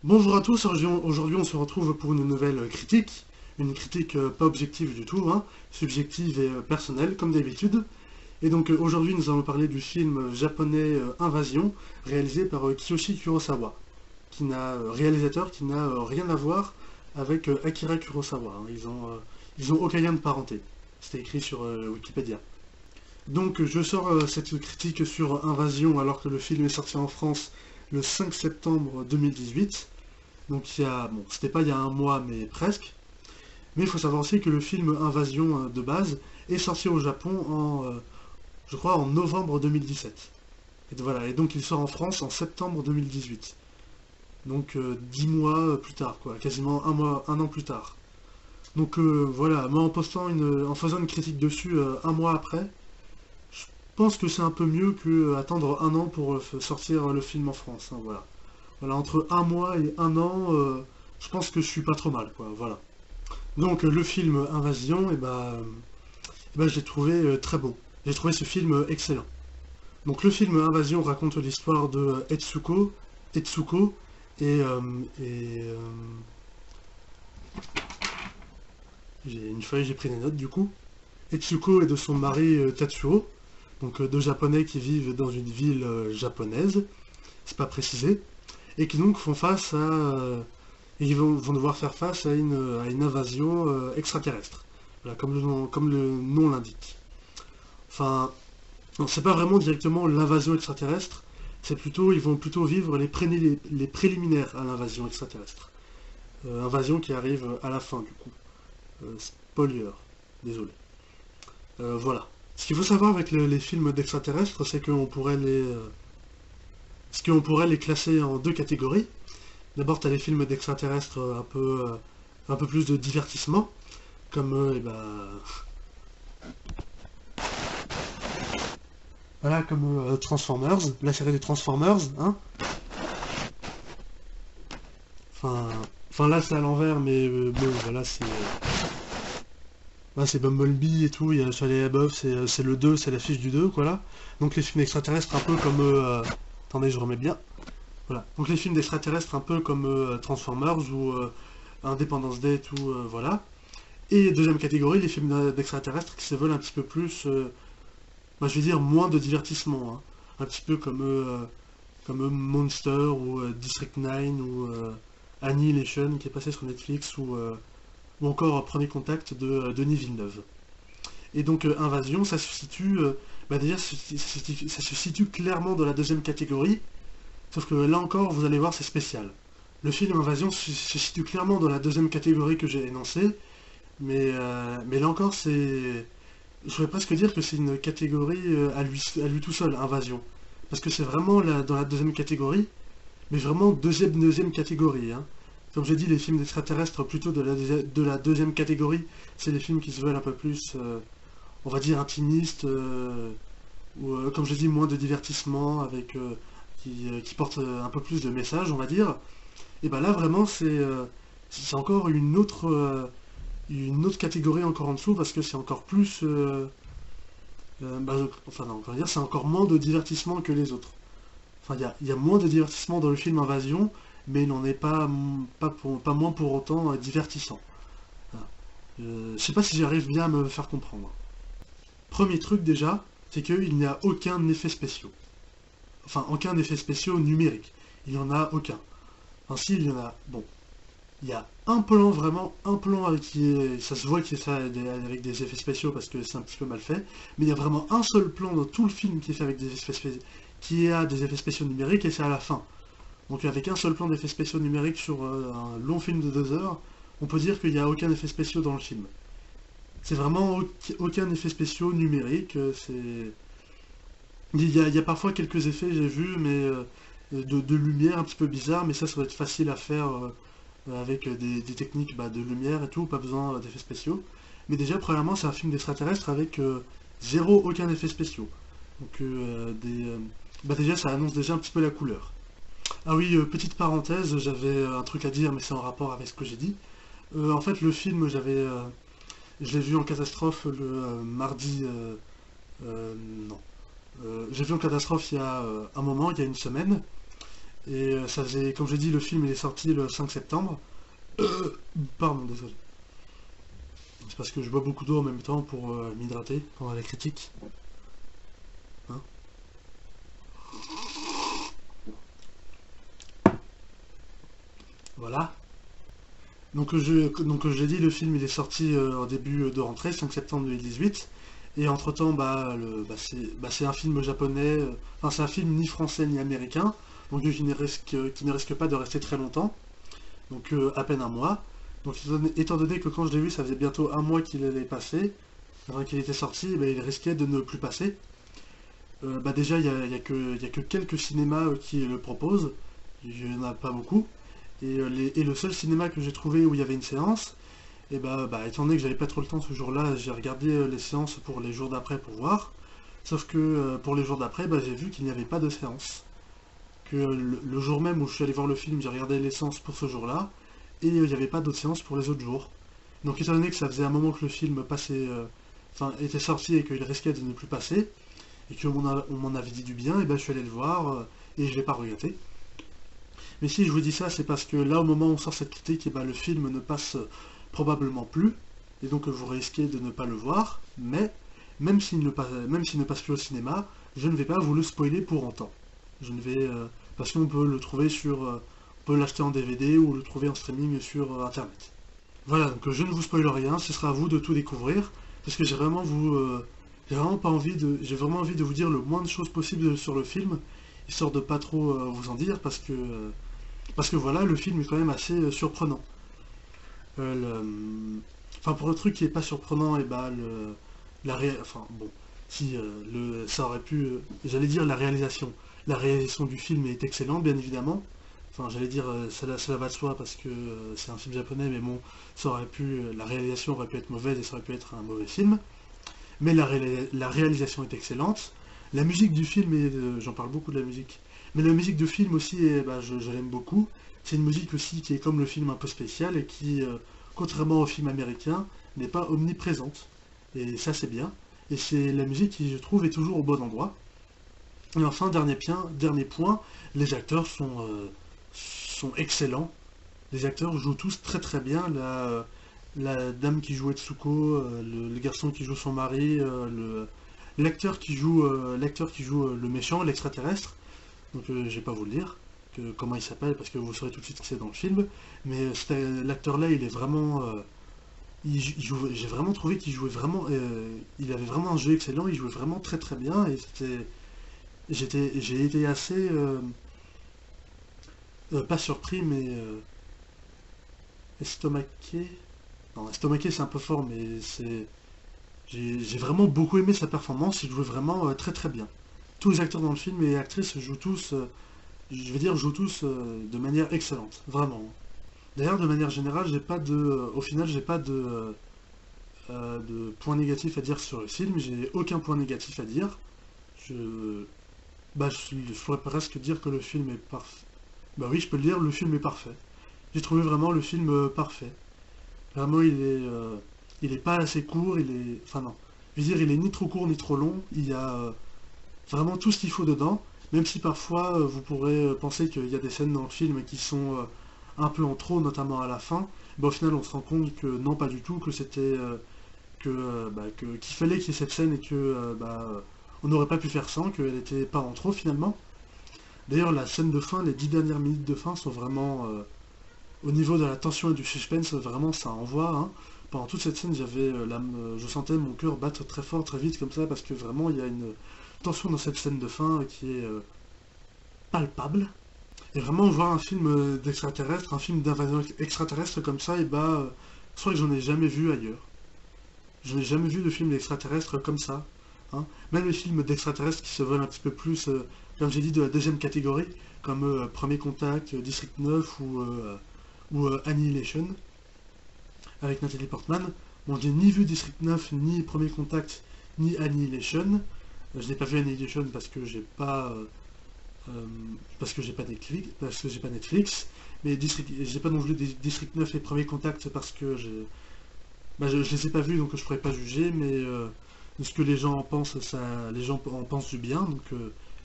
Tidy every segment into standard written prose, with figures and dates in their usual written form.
Bonjour à tous, aujourd'hui on se retrouve pour une nouvelle critique, une critique pas objective du tout, hein, subjective et personnelle comme d'habitude. Et donc aujourd'hui nous allons parler du film japonais Invasion, réalisé par Kiyoshi Kurosawa, réalisateur qui n'a rien à voir avec Akira Kurosawa, hein. Ils ont aucun lien de parenté. C'était écrit sur Wikipédia. Donc je sors cette critique sur Invasion alors que le film est sorti en France le 5 septembre 2018. Donc bon, c'était pas il y a un mois, mais presque. Mais il faut savoir aussi que le film Invasion de base est sorti au Japon je crois, en novembre 2017. Voilà, et donc il sort en France en septembre 2018. Donc 10 mois plus tard, quoi, quasiment un an plus tard. Donc voilà, moi en faisant une critique dessus un mois après, je pense que c'est un peu mieux que attendre un an pour sortir le film en France, hein, voilà. Voilà, entre un mois et un an, je pense que je suis pas trop mal, quoi, voilà. Donc le film Invasion, je l'ai trouvé très beau. J'ai trouvé ce film excellent. Donc le film Invasion raconte l'histoire de Etsuko et, euh, et, euh, j'ai une feuille, j'ai pris des notes du coup. Etsuko et de son mari Tatsuo, donc deux Japonais qui vivent dans une ville japonaise, c'est pas précisé, et qui donc font face à et ils vont devoir faire face à une invasion extraterrestre. Voilà, comme le nom l'indique. Enfin, non, c'est pas vraiment directement l'invasion extraterrestre, ils vont plutôt vivre les préliminaires à l'invasion extraterrestre. Invasion qui arrive à la fin du coup. Spoiler, désolé. Voilà. Ce qu'il faut savoir avec les films d'extraterrestres, c'est qu'on pourrait les classer en deux catégories. D'abord, tu as les films d'extraterrestres un peu plus de divertissement, comme voilà, comme Transformers, la série des Transformers, hein. Enfin, enfin là c'est à l'envers, mais bon, voilà, là, c'est Bumblebee et tout, il y a Shia LaBeouf, c'est le 2, c'est l'affiche du 2, voilà. Donc les films d'extraterrestres un peu comme... attendez, je remets bien. Voilà. Donc les films d'extraterrestres un peu comme Transformers ou Independence Day et tout, voilà. Et deuxième catégorie, les films d'extraterrestres qui se veulent un petit peu plus, je vais dire moins de divertissement, hein. Un petit peu comme Monster ou District 9 ou Annihilation qui est passé sur Netflix ou encore Premier Contact de Denis Villeneuve. Et donc Invasion, ça se situe, déjà ça se situe clairement dans la deuxième catégorie, sauf que là encore, vous allez voir, c'est spécial. Le film Invasion se situe clairement dans la deuxième catégorie que j'ai énoncée, mais là encore, je pourrais presque dire que c'est une catégorie à lui tout seul, Invasion. Parce que c'est vraiment dans la deuxième catégorie, mais vraiment deuxième catégorie, hein. Comme j'ai dit, les films d'extraterrestres plutôt de la deuxième catégorie, c'est les films qui se veulent un peu plus, on va dire, intimistes, ou comme j'ai dit, moins de divertissement, qui portent un peu plus de messages, on va dire. Et ben là, vraiment, c'est encore une autre catégorie encore en dessous, parce que c'est encore plus... enfin non, on va dire, c'est encore moins de divertissement que les autres. Enfin, il y a moins de divertissement dans le film Invasion, mais il n'en est pas moins pour autant divertissant. Voilà. Je sais pas si j'arrive bien à me faire comprendre. Premier truc déjà, c'est qu'il n'y a aucun effet spéciaux. Enfin, aucun effet spéciaux numérique. Il n'y en a aucun. Enfin, si, il y en a... Bon, il y a un plan, vraiment, un plan ça se voit qu'il est fait avec des effets spéciaux parce que c'est un petit peu mal fait, mais il y a vraiment un seul plan dans tout le film qui est fait avec des effets spéciaux, qui a des effets spéciaux numériques, et c'est à la fin. Donc avec un seul plan d'effets spéciaux numériques sur un long film de 2 heures, on peut dire qu'il n'y a aucun effet spéciaux dans le film. C'est vraiment aucun effet spéciaux numérique, il y a parfois quelques effets, j'ai vu, mais de lumière un petit peu bizarre, mais ça doit être facile à faire avec des techniques de lumière et tout, pas besoin d'effets spéciaux. Mais déjà, premièrement, c'est un film d'extraterrestre avec aucun effet spéciaux. Donc déjà, ça annonce déjà un petit peu la couleur. Ah oui, petite parenthèse, j'avais un truc à dire, mais c'est en rapport avec ce que j'ai dit. En fait, le film, je l'ai vu en catastrophe le mardi... non. J'ai vu en catastrophe il y a un moment, il y a une semaine. Et ça faisait, comme j'ai dit, le film il est sorti le 5 septembre. Pardon, désolé. C'est parce que je bois beaucoup d'eau en même temps pour m'hydrater pendant la critique. Hein. Voilà. Donc je l'ai dit, le film il est sorti en début de rentrée, 5 septembre 2018. Et entre-temps, c'est un film japonais, enfin c'est un film ni français ni américain, donc qui ne risque pas de rester très longtemps, donc à peine un mois. Donc étant donné que quand je l'ai vu, ça faisait bientôt un mois qu'il allait passer, enfin qu'il était sorti, il risquait de ne plus passer. Déjà, il y a que quelques cinémas qui le proposent, il n'y en a pas beaucoup. Et le seul cinéma que j'ai trouvé où il y avait une séance, étant donné que j'avais pas trop le temps ce jour-là, j'ai regardé les séances pour les jours d'après pour voir. Sauf que pour les jours d'après, j'ai vu qu'il n'y avait pas de séance. Que le jour même où je suis allé voir le film, j'ai regardé les séances pour ce jour-là, et il n'y avait pas d'autres séances pour les autres jours. Donc étant donné que ça faisait un moment que le film était sorti et qu'il risquait de ne plus passer, et qu'on m'en avait dit du bien, je suis allé le voir, et je l'ai pas regretté. Mais si je vous dis ça, c'est parce que là, au moment où on sort cette critique, le film ne passe probablement plus, et donc vous risquez de ne pas le voir, mais même s'il ne passe plus au cinéma, je ne vais pas vous le spoiler pour autant. Je ne vais, parce qu'on peut le trouver on peut l'acheter en DVD ou le trouver en streaming sur Internet. Voilà, donc je ne vous spoile rien, ce sera à vous de tout découvrir, parce que j'ai vraiment envie de vous dire le moins de choses possible sur le film, histoire de pas trop vous en dire, parce que voilà, le film est quand même assez surprenant. Enfin, pour le truc qui est pas surprenant, enfin, bon, si, ça aurait pu, j'allais dire la réalisation. La réalisation du film est excellente, bien évidemment. Enfin, j'allais dire, ça va de soi parce que c'est un film japonais, mais bon, la réalisation aurait pu être mauvaise et ça aurait pu être un mauvais film. Mais la réalisation est excellente. La musique du film, j'en parle beaucoup de la musique, mais la musique du film aussi, je l'aime beaucoup. C'est une musique aussi qui est comme le film un peu spécial et qui, contrairement au film américain, n'est pas omniprésente. Et ça c'est bien. Et c'est la musique qui, je trouve, est toujours au bon endroit. Et enfin, dernier point, les acteurs sont excellents. Les acteurs jouent tous très très bien. La dame qui joue Etsuko, le garçon qui joue son mari, l'acteur qui joue le méchant, l'extraterrestre. Donc je vais pas vous le dire comment il s'appelle parce que vous saurez tout de suite que c'est dans le film. Mais l'acteur-là, il est vraiment, j'ai vraiment trouvé qu'il jouait vraiment, il avait vraiment un jeu excellent. Il jouait vraiment très très bien et j'ai été assez pas surpris mais estomaqué. Non, estomaqué c'est un peu fort, mais j'ai vraiment beaucoup aimé sa performance. Il jouait vraiment très très bien. Tous les acteurs dans le film et actrices jouent tous, jouent tous de manière excellente, vraiment. D'ailleurs, de manière générale, au final, j'ai pas de points négatifs à dire sur le film. J'ai aucun point négatif à dire. Je, je pourrais presque dire que le film est parfait. Bah oui, je peux le dire, le film est parfait. J'ai trouvé vraiment le film parfait. Vraiment, il est pas assez court, enfin non. Je veux dire, il est ni trop court ni trop long. Il y a vraiment tout ce qu'il faut dedans. Même si parfois vous pourrez penser qu'il y a des scènes dans le film qui sont un peu en trop, notamment à la fin. Au final, on se rend compte que non, pas du tout, que qu'il fallait qu'il y ait cette scène et que on n'aurait pas pu faire sans, qu'elle n'était pas en trop finalement. D'ailleurs, la scène de fin, les 10 dernières minutes de fin sont vraiment au niveau de la tension et du suspense, vraiment ça envoie. Hein. Pendant toute cette scène, je sentais mon cœur battre très fort, très vite comme ça, parce que vraiment il y a une tension dans cette scène de fin qui est palpable. Et vraiment voir un film d'extraterrestre, un film d'invasion extraterrestre comme ça, je crois que j'en ai jamais vu ailleurs. Je n'ai jamais vu de film d'extraterrestre comme ça. Hein. Même les films d'extraterrestres qui se veulent un petit peu plus, comme j'ai dit, de la deuxième catégorie, comme Premier Contact, District 9 ou Annihilation, avec Nathalie Portman. Bon, j'ai ni vu District 9, ni Premier Contact, ni Annihilation. Je n'ai pas vu Annihilation parce que j'ai pas Netflix, mais j'ai pas non plus District 9 et Premier Contact parce que je les ai pas vus donc je pourrais pas juger, mais de ce que les gens en pensent, les gens en pensent du bien, donc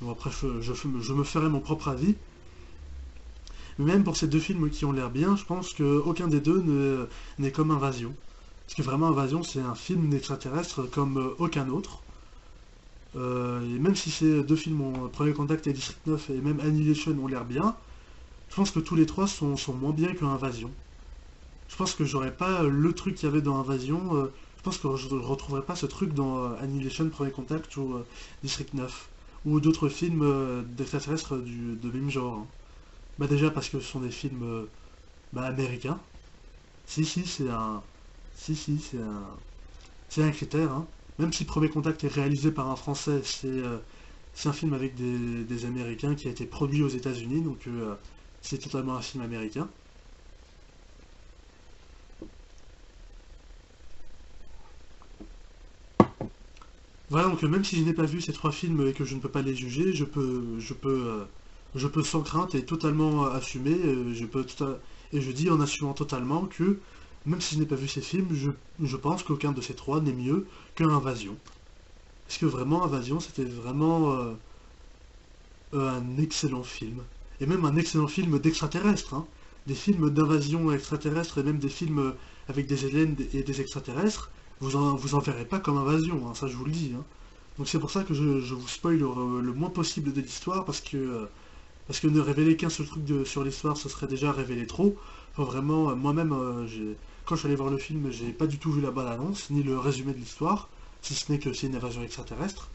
bon, après je me ferai mon propre avis. Mais même pour ces deux films qui ont l'air bien, je pense qu'aucun des deux n'est comme Invasion. Parce que vraiment, Invasion, c'est un film d'extraterrestres comme aucun autre. Et même si ces deux films, Premier Contact et District 9, et même Annihilation ont l'air bien, je pense que tous les trois sont moins bien que Invasion. Je pense que j'aurais pas le truc qu'il y avait dans Invasion, je pense que je ne retrouverais pas ce truc dans Annihilation, Premier Contact ou District 9. Ou d'autres films d'extraterrestres de même genre, hein. Bah déjà parce que ce sont des films américains. Si si c'est un. Si si c'est un critère, hein. Même si Premier Contact est réalisé par un Français, c'est un film avec des Américains qui a été produit aux États-Unis, donc c'est totalement un film américain. Voilà, donc même si je n'ai pas vu ces trois films et que je ne peux pas les juger, je peux sans crainte et totalement assumer, et je dis en assumant totalement que même si je n'ai pas vu ces films, je pense qu'aucun de ces trois n'est mieux qu'un Invasion. Parce que vraiment, Invasion, c'était vraiment un excellent film. Et même un excellent film d'extraterrestres, hein. Des films d'invasion extraterrestre et même des films avec des aliens et des extraterrestres, vous en verrez pas comme Invasion, hein, ça je vous le dis, hein. Donc c'est pour ça que je vous spoil le moins possible de l'histoire, parce que ne révéler qu'un seul truc sur l'histoire, ce serait déjà révéler trop. Faut vraiment, moi-même, quand je suis allé voir le film, j'ai pas du tout vu la bande-annonce, ni le résumé de l'histoire, si ce n'est que c'est une invasion extraterrestre.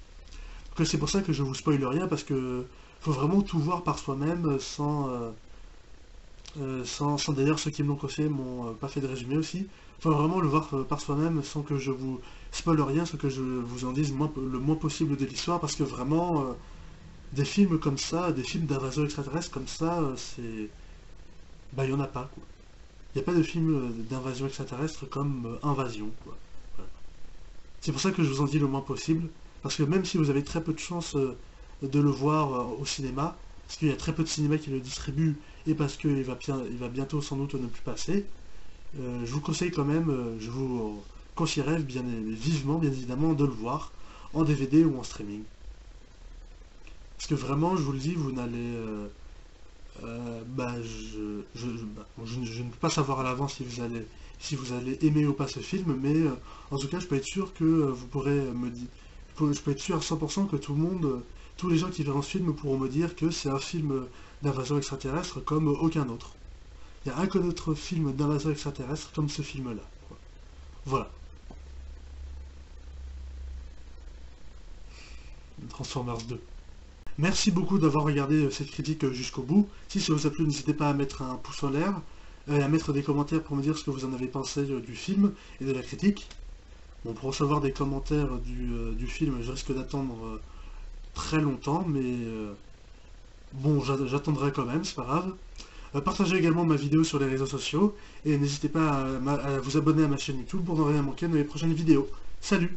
Donc c'est pour ça que je vous spoil rien, parce que faut vraiment tout voir par soi-même, sans d'ailleurs ceux qui me l'ont conseillé m'ont pas fait de résumé aussi. Faut vraiment le voir par soi-même sans que je vous spoil rien, sans que je vous en dise le moins possible de l'histoire, parce que vraiment, des films comme ça, des films d'invasion extraterrestre comme ça, c'est... Bah, il y en a pas, quoi. Il n'y a pas de film d'invasion extraterrestre comme Invasion, quoi. Voilà. C'est pour ça que je vous en dis le moins possible, parce que même si vous avez très peu de chances de le voir au cinéma, parce qu'il y a très peu de cinémas qui le distribuent, et parce qu'il il va bientôt sans doute ne plus passer, je vous conseille quand même, je vous conseillerais vivement, bien évidemment, de le voir en DVD ou en streaming. Parce que vraiment, je vous le dis, vous n'allez... je ne peux pas savoir à l'avance si vous allez aimer ou pas ce film, mais en tout cas, je peux être sûr que vous pourrez me dire... Je peux être sûr à 100% que tout le monde, tous les gens qui verront ce film pourront me dire que c'est un film d'invasion extraterrestre comme aucun autre. Il n'y a aucun autre film d'invasion extraterrestre comme ce film-là, quoi. Voilà. Transformers 2. Merci beaucoup d'avoir regardé cette critique jusqu'au bout. Si ça vous a plu, n'hésitez pas à mettre un pouce en l'air, et à mettre des commentaires pour me dire ce que vous en avez pensé du film et de la critique. Bon, pour recevoir des commentaires du film, je risque d'attendre très longtemps, mais bon, j'attendrai quand même, c'est pas grave. Partagez également ma vidéo sur les réseaux sociaux, et n'hésitez pas à vous abonner à ma chaîne YouTube pour ne rien manquer de mes prochaines vidéos. Salut!